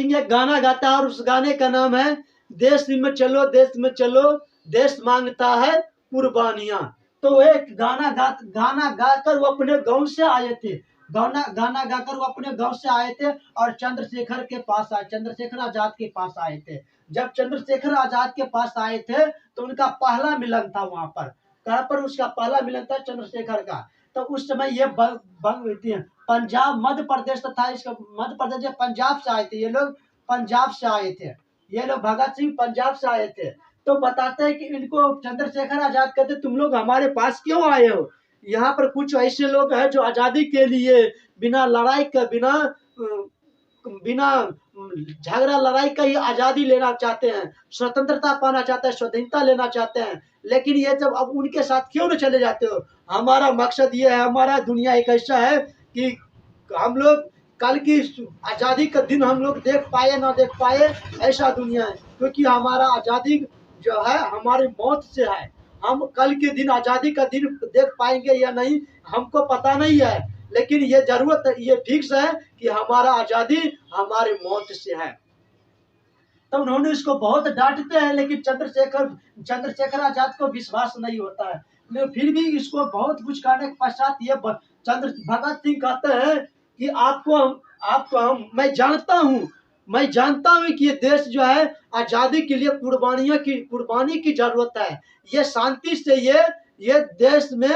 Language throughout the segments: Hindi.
सिंह एक गाना गाता है और उस गाने का नाम है देश में चलो, देश में चलो, देश मांगता है कुर्बानियां। तो वो एक गाना गाकर वो अपने गांव से आए थे। गाना गाना गाकर वो अपने गांव से आए थे और चंद्रशेखर के पास आए, चंद्रशेखर आजाद के पास आए थे। जब चंद्रशेखर आजाद के पास आए थे तो उनका पहला मिलन था वहां पर। कहाँ पर उसका पहला मिलन था? चंद्रशेखर का। तो उस समय ये पंजाब, मध्य प्रदेश तथा इसका मध्य प्रदेश या पंजाब से आए थे ये लोग, पंजाब से आए थे ये लोग। भगत सिंह पंजाब से आए थे। तो बताते हैं कि इनको चंद्रशेखर आजाद कहते, तुम लोग हमारे पास क्यों आए हो? यहाँ पर कुछ ऐसे लोग हैं जो आजादी के लिए बिना लड़ाई का, बिना झगड़ा लड़ाई का ही आजादी लेना चाहते हैं, स्वतंत्रता पाना चाहते हैं, स्वाधीनता लेना चाहते हैं। लेकिन ये जब अब उनके साथ क्यों न चले जाते हो? हमारा मकसद ये है, हमारा दुनिया एक ऐसा है कि हम लोग कल की आजादी का दिन हम लोग देख पाए ना देख पाए, ऐसा दुनिया है। क्योंकि हमारा आजादी जो है हमारी मौत से है। हम कल के दिन आजादी का दिन देख पाएंगे या नहीं हमको पता नहीं है, लेकिन ये जरूरत, ये फिक्स है कि हमारा आजादी हमारी मौत से है। तो उन्होंने इसको बहुत डांटते हैं, लेकिन चंद्रशेखर आजाद को विश्वास नहीं होता है। लेकिन फिर भी इसको बहुत कुछ करने के पश्चात ये भगत सिंह कहते हैं कि आपको हम मैं जानता हूँ कि ये देश जो है आजादी के लिए कुर्बानी की जरूरत है। ये शांति से ये देश में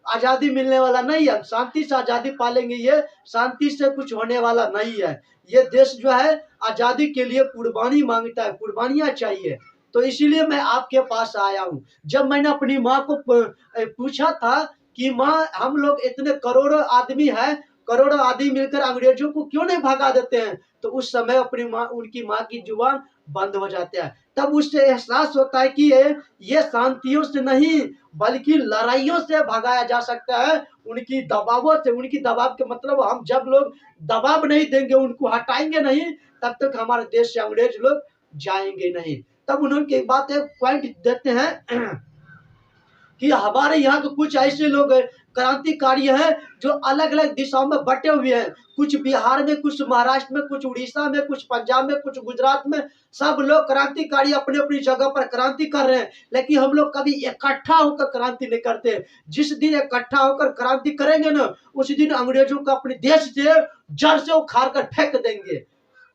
आजादी मिलने वाला नहीं है। शांति से आजादी पालेंगे, ये शांति से कुछ होने वाला नहीं है। ये देश जो है आजादी के लिए कुर्बानी मांगता है, कुर्बानियां चाहिए। तो इसीलिए मैं आपके पास आया हूँ। जब मैंने अपनी माँ को पूछा था कि माँ, हम लोग इतने करोड़ों आदमी है, करोड़ों आदमी मिलकर अंग्रेजों को क्यों नहीं भगा देते हैं? तो उस समय उनकी माँ की जुबान बंद हो जाता है। तब उससे एहसास होता है कि ये शांतियों से नहीं बल्कि लड़ाइयों से भगाया जा सकता है, उनकी दबावों से। उनकी दबाव के मतलब हम जब लोग दबाव नहीं देंगे, उनको हटाएंगे नहीं, तब तक हमारे देश से अंग्रेज लोग जाएंगे नहीं। तब उन्होंने एक बात, एक पॉइंट देते हैं कि हमारे यहाँ तो कुछ ऐसे लोग क्रांतिकारी हैं जो अलग अलग दिशाओं में बटे हुए हैं। कुछ बिहार में, कुछ महाराष्ट्र में, कुछ उड़ीसा में, कुछ पंजाब में, कुछ गुजरात में। सब लोग क्रांतिकारी अपनी अपनी जगह पर क्रांति कर रहे हैं, लेकिन हम लोग कभी इकट्ठा होकर क्रांति नहीं करते। जिस दिन इकट्ठा होकर क्रांति करेंगे ना, उसी दिन अंग्रेजों को अपने देश से जड़ से उखाड़ कर फेंक देंगे।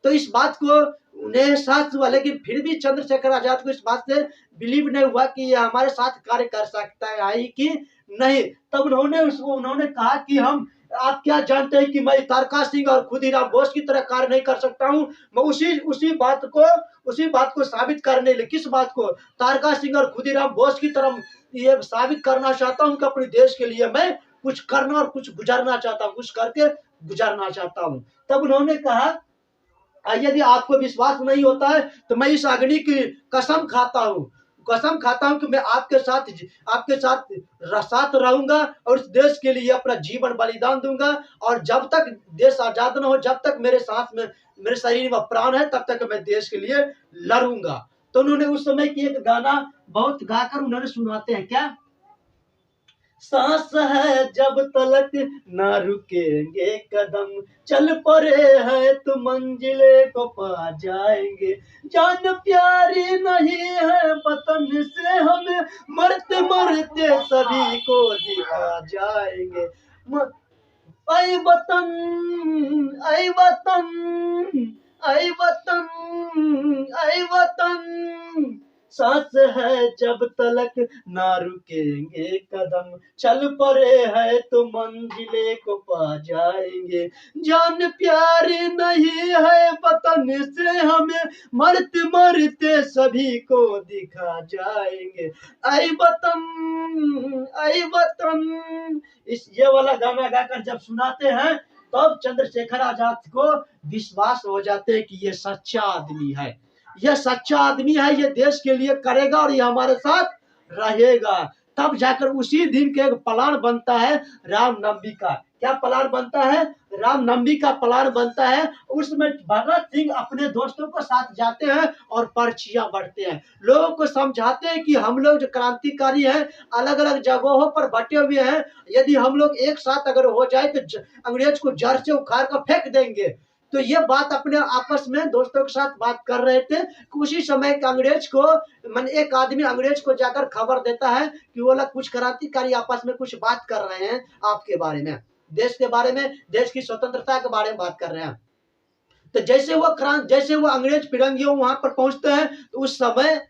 तो इस बात को उन्हें एहसास हुआ, लेकिन फिर भी चंद्रशेखर आजाद को इस बात से बिलीव नहीं हुआ कि ये हमारे साथ कार्य कर सकता है कि नहीं। तब उन्होंने कहा कि आप क्या जानते हैं कि मैं तारका सिंह और खुदीराम बोस की तरह कार्य नहीं कर सकता हूं। मैं उसी बात को साबित करने लिए, किस बात को? तारका सिंह और खुदीराम बोस की तरह ये साबित करना चाहता हूं कि अपने देश के लिए मैं कुछ करना और कुछ गुजरना चाहता हूं, कुछ करके गुजरना चाहता हूं। तब उन्होंने कहा, यदि आपको विश्वास नहीं होता है तो मैं इस अग्नि की कसम खाता हूं कि मैं आपके साथ रहूंगा और इस देश के लिए अपना जीवन बलिदान दूंगा। और जब तक देश आजाद न हो, जब तक मेरे शरीर में प्राण है, तब तक मैं देश के लिए लड़ूंगा। तो उन्होंने उस समय की एक गाना बहुत गाकर उन्होंने सुनाते हैं, क्या? सांस है जब तलक ना रुकेंगे कदम, चल पड़े हैं तो मंजिले को पा जाएंगे। जान प्यारी नहीं है वतन से हमें, मरते मरते सभी को दिखा जाएंगे। ऐ वतन, ऐ वतन, ऐ वतन, ऐ वतन, सांस है जब तलक ना रुकेंगे कदम, चल पड़े है तो मंजिले को पा जाएंगे। जान प्यारी नहीं है वतन से हमें, मरते मरते सभी को दिखा जाएंगे। ऐ वतन, ऐ वतन। ये वाला गाना गाकर जब सुनाते हैं तब चंद्रशेखर आजाद को विश्वास हो जाते हैं कि ये सच्चा आदमी है, ये सच्चा आदमी है, ये देश के लिए करेगा और ये हमारे साथ रहेगा। तब जाकर उसी दिन के एक प्लान बनता है रामनवमी का। क्या प्लान बनता है? रामनवमी का प्लान बनता है। उसमें भगत सिंह अपने दोस्तों को साथ जाते हैं और पर्चियां बढ़ते हैं, लोगों को समझाते हैं कि हम लोग जो क्रांतिकारी हैं अलग अलग जगहों पर बटे हुए हैं, यदि हम लोग एक साथ अगर हो जाए तो अंग्रेज को जड़ से उखाड़ कर फेंक देंगे। तो ये बात अपने आपस में दोस्तों के साथ बात कर रहे थे कि उसी समय के अंग्रेज को मन एक आदमी अंग्रेज को जाकर खबर देता है कि वो लोग कुछ क्रांतिकारी आपस में कुछ बात कर रहे हैं आपके बारे में, देश के बारे में, देश की स्वतंत्रता के बारे में बात कर रहे हैं। तो जैसे वो अंग्रेज फिरंगियों वहां पर पहुंचते हैं तो उस समय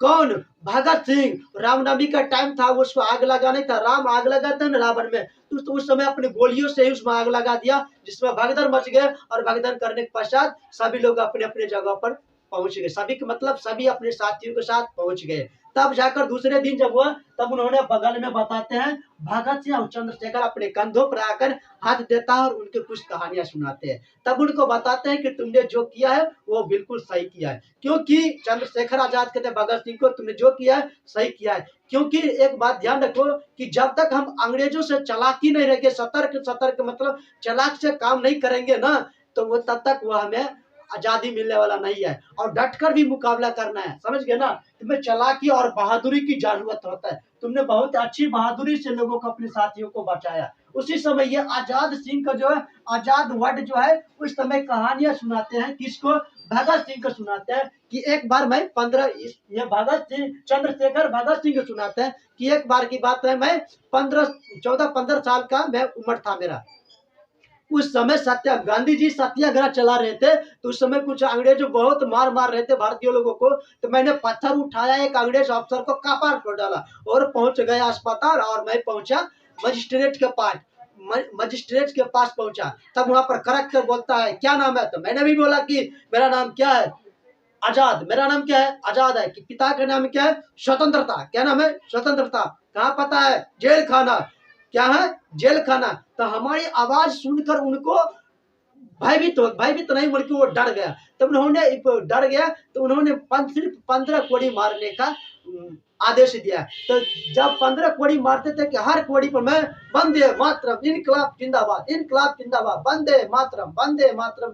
कौन, भगत सिंह, रामनवमी का टाइम था, उसको आग लगाने था, राम आग लगाते हैं ना रावण में, तो उस समय अपने गोलियों से ही उसमें आग लगा दिया, जिसमें भगदड़ मच गए। और भगदड़ करने के पश्चात सभी लोग अपने अपने जगह पर पहुंच गए, सभी के मतलब सभी अपने साथियों के साथ पहुंच गए। तब जाकर दूसरे दिन जब हुआ तब उन्होंने बगल में बताते हैं, भगत सिंह और चंद्रशेखर अपने कंधों पर आकर हाथ देता है और उनके कुछ कहानियां सुनाते हैं। तब उनको बताते हैं कि तुमने जो किया है वो बिल्कुल सही किया है, क्योंकि चंद्रशेखर आजाद कहते हैं भगत सिंह को, तुमने जो किया है सही किया है। क्योंकि एक बात ध्यान रखो कि जब तक हम अंग्रेजों से चालाकी नहीं रहेंगे, सतर्क सतर्क मतलब चालाक से काम नहीं करेंगे ना, तो वो तब तक वो हमें आजादी मिलने वाला नहीं है। और डटकर भी मुकाबला करना है, समझ गए ना। तुम्हें चालाकी और बहादुरी की जरूरत होता है। तुमने बहुत अच्छी बहादुरी से लोगों को, अपने साथियों को बचाया। उसी समय ये आजाद सिंह का जो है, आजाद वर्ड जो है, उस समय कहानियां सुनाते हैं, किसको, भगत सिंह को सुनाते हैं कि एक बार मैं 15, ये भगत सिंह चंद्रशेखर भगत सिंह को सुनाते हैं कि एक बार की बात है, मैं 14-15 साल का मैं उम्र था मेरा। उस समय गांधी जी सत्याग्रह चला रहे थे, तो उस समय कुछ अंग्रेज बहुत मार रहे थे भारतीय लोगों को। तो मैंने पत्थर उठाया, एक अंग्रेज अफसर को कपार फोड़ डाला और पहुंच गया अस्पताल। और मैं पहुंचा मजिस्ट्रेट के पास, मजिस्ट्रेट के पास पहुंचा। तब वहां पर कड़क कर बोलता है, क्या नाम है? तो मैंने भी बोला कि मेरा नाम क्या है, आजाद। मेरा नाम क्या है? आजाद है। कि पिता का नाम क्या है? स्वतंत्रता। क्या नाम है? स्वतंत्रता। कहाँ पता है? जेल खाना। क्या है? जेल खाना। तो हमारी आवाज सुनकर उनको भयभीत नहीं बल्कि वो डर गया। तब उन्होंने डर गया तो उन्होंने सिर्फ 15 कोड़ी मारने का आदेश दिया। तो जब 15 कोड़ी मारते थे कि हर कोड़ी पर मैं वंदे मातरम, इनकलाब जिंदाबाद, इनकलाब जिंदाबाद, वंदे मातरम, वंदे मातरम।